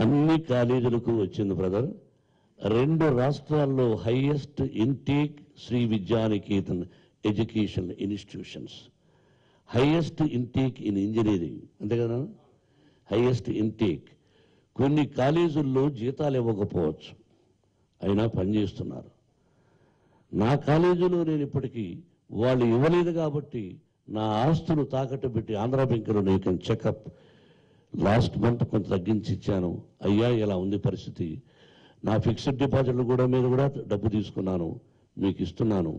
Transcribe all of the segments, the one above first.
అన్ని కాలేజీలకు వచ్చింది బ్రదర్. 2 రాష్ట్రాల్లో highest intake Sri Vidyanikethan education institutions, highest intake in engineering, అంతే కదా, హైయెస్ట్ ఇంటేక్. కొన్ని కాలేజీల్లో జీతాలు ఇవ్వకపోవచ్చు, అయినా పనిచేస్తున్నారు. నా కాలేజీలో నేను ఇప్పటికీ వాళ్ళు ఇవ్వలేదు కాబట్టి నా ఆస్తులు తాకట్టు పెట్టి ఆంధ్ర బ్యాంకులో నేను చెకప్ లాస్ట్ మంత్ కొంత తగ్గించి ఇచ్చాను. అయ్యా ఇలా ఉంది పరిస్థితి, నా ఫిక్స్డ్ డిపాజిట్లు కూడా మీద కూడా డబ్బు తీసుకున్నాను, మీకు ఇస్తున్నాను.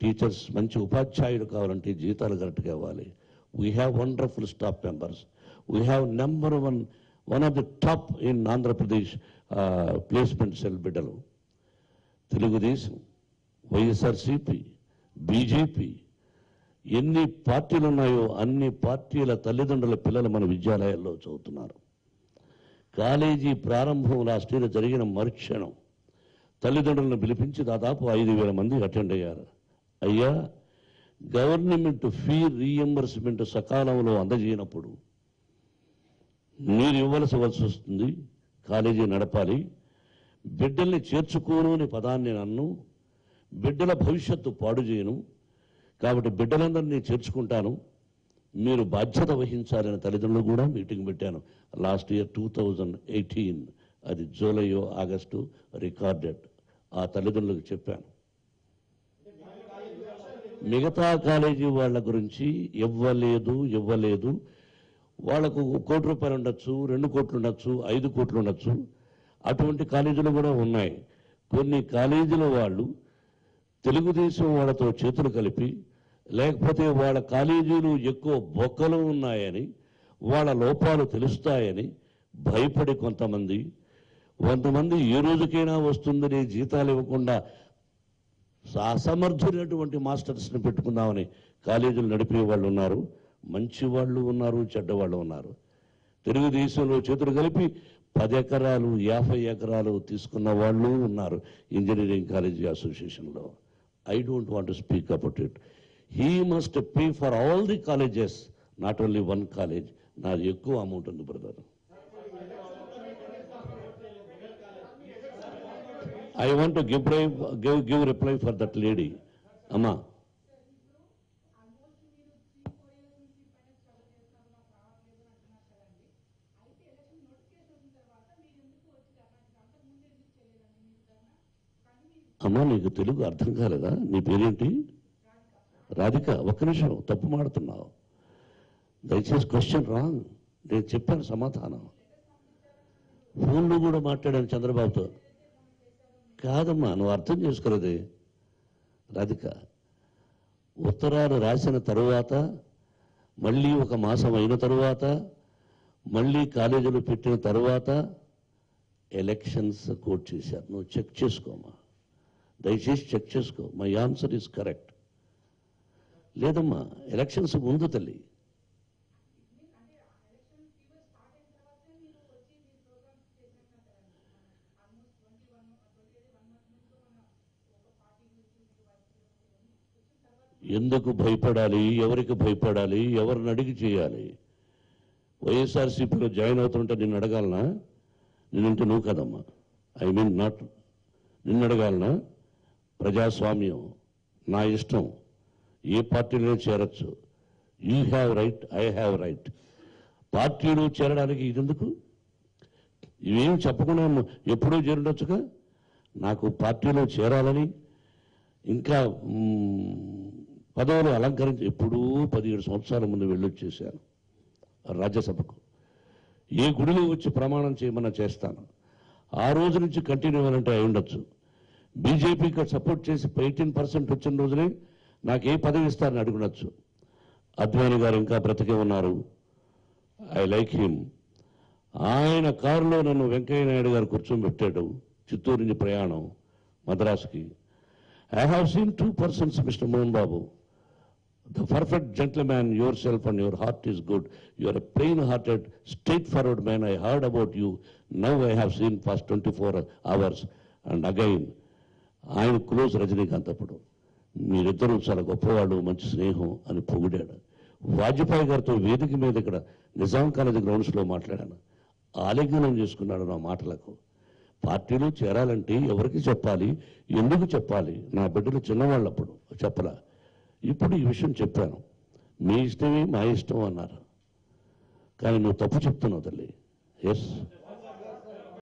టీచర్స్ మంచి ఉపాధ్యాయులు కావాలంటే జీతాలు కరెక్ట్గా ఇవ్వాలి. We have wonderful staff members. We have number one of the top in Andhra Pradesh placement cell బిడ్డలు. తెలుగుదేశం, వైఎస్ఆర్సీపీ, బీజేపీ, ఎన్ని పార్టీలు ఉన్నాయో అన్ని పార్టీల తల్లిదండ్రుల పిల్లలు మన విద్యాలయాల్లో చదువుతున్నారు. కాలేజీ ప్రారంభం లాస్ట్ ఇయర్ జరిగిన మరుక్షణం తల్లిదండ్రులను పిలిపించి దాదాపు 5,000 మంది అటెండ్ అయ్యారు. అయ్యా, గవర్నమెంట్ ఫీ రీఎంబర్స్మెంట్ సకాలంలో అందజేయనప్పుడు మీరు ఇవ్వాల్సి వస్తుంది, కాలేజీ నడపాలి. బిడ్డల్ని చేర్చుకోను అనే పదాన్ని నన్ను, బిడ్డల భవిష్యత్తు పాడు చేయను, కాబట్టి బిడ్డలందరినీ చేర్చుకుంటాను, మీరు బాధ్యత వహించాలని తల్లిదండ్రులు కూడా మీటింగ్ పెట్టాను. లాస్ట్ ఇయర్ 2018, అది జూలైయో ఆగస్టు రికార్డెడ్. ఆ తల్లిదండ్రులకు చెప్పాను. మిగతా కాలేజీ వాళ్ళ గురించి ఇవ్వలేదు. వాళ్లకు 1 కోటి రూపాయలు ఉండొచ్చు, 2 కోట్లు ఉండొచ్చు, 5 కోట్లు ఉండొచ్చు. అటువంటి కాలేజీలు కూడా ఉన్నాయి. కొన్ని కాలేజీల వాళ్ళు తెలుగుదేశం వాళ్ళతో చేతులు కలిపి, లేకపోతే వాళ్ళ కాలేజీలు ఎక్కువ బొక్కలు ఉన్నాయని, వాళ్ళ లోపాలు తెలుస్తాయని భయపడి కొంతమంది ఏ రోజుకైనా వస్తుందని జీతాలు ఇవ్వకుండా అసమర్థులైనటువంటి మాస్టర్స్ని పెట్టుకుందామని కాలేజీలు నడిపే వాళ్ళు ఉన్నారు. మంచి వాళ్ళు ఉన్నారు, చెడ్డవాళ్ళు ఉన్నారు. తెలుగుదేశంలో చేతులు కలిపి 10 ఎకరాలు 50 ఎకరాలు తీసుకున్న వాళ్ళు ఉన్నారు ఇంజనీరింగ్ కాలేజీ అసోసియేషన్లో. I don't want to speak about it. He must pay for all the colleges, not only one college. నాది ఎక్కువ అమౌంట్ ఉంది brother. I want to give reply for that lady. అమ్మా, అమ్మా నీకు తెలుగు అర్థం కాలేదా? నీ పేరేంటి? రాధిక. ఒక్క నిమిషం, తప్పు మాడుతున్నావు. దయచేసి క్వశ్చన్ రాంగ్. నేను చెప్పాను సమాధానం. ఫోన్లో కూడా మాట్లాడాను చంద్రబాబుతో. కాదమ్మా, నువ్వు అర్థం చేసుకోలేదే రాధిక. ఉత్తరాలు రాసిన తరువాత, మళ్ళీ 1 మాసం అయిన తరువాత, మళ్ళీ కాలేజీలు పెట్టిన తరువాత ఎలక్షన్స్ కోట్ చేశారు. నువ్వు చెక్ చేసుకోమా, దయచేసి చెక్ చేసుకో. My answer is correct. లేదమ్మా, ఎలక్షన్స్ ముందు తల్లి. ఎందుకు భయపడాలి? ఎవరికి భయపడాలి? ఎవరిని అడిగి చేయాలి? వైఎస్ఆర్సీపీలో జాయిన్ అవుతుంటే నిన్ను అడగాలనా? నేనంటే నువ్వు కదమ్మా. ఐ మీన్ నాట్ నిన్ను అడగాలనా? ప్రజాస్వామ్యం, నా ఇష్టం. ఏ పార్టీలో చేరొచ్చు. You have right, I have right. పార్టీలో చేరడానికి ఇదెందుకు? ఇవేం చెప్పకుండా ఎప్పుడూ చేరుండొచ్చుగా. నాకు పార్టీలో చేరాలని, ఇంకా పదవులు అలంకరించి ఎప్పుడూ 17 సంవత్సరాల ముందు వెళ్ళొచ్చేసాను రాజ్యసభకు. ఏ గుడిలో వచ్చి ప్రమాణం చేయమన్నా చేస్తాను. ఆ రోజు నుంచి కంటిన్యూ అవ్వాలంటే అయి ఉండొచ్చు. బీజేపీకి సపోర్ట్ చేసి 18% వచ్చిన రోజునే నాకు ఏ పదవి ఇస్తారని అడుగునొచ్చు. అద్వానీ గారు ఇంకా బ్రతికే ఉన్నారు. I like him. ఆయన కారులో నన్ను వెంకయ్య నాయుడు గారు కూర్చోబెట్టాడు. చిత్తూరు నుంచి ప్రయాణం మద్రాసుకి. I have seen 2 persons, mister Mohan Babu. The perfect gentleman, yourself and your heart is good. You are a plain-hearted, straightforward man. I heard about you. Now I have seen past 24 hours. And again, ఆయన close Rajinikanth. అప్పుడు మీరిద్దరూ చాలా గొప్పవాళ్ళు, మంచి స్నేహం అని పొగిడాడు. వాజ్పేయి గారితో వేదిక మీద ఇక్కడ నిజాం కాలేజీ గ్రౌండ్స్లో మాట్లాడాను. ఆలింగనం చేసుకున్నాడు నా మాటలకు. పార్టీలో చేరాలంటే ఎవరికి చెప్పాలి, ఎందుకు చెప్పాలి? నా బిడ్డలు చిన్నవాళ్ళప్పుడు చెప్పలా. ఇప్పుడు ఈ విషయం చెప్పాను. మీ ఇష్టమే మా ఇష్టం అన్నారు. కానీ నువ్వు తప్పు చెప్తున్నావు తల్లి. ఎస్.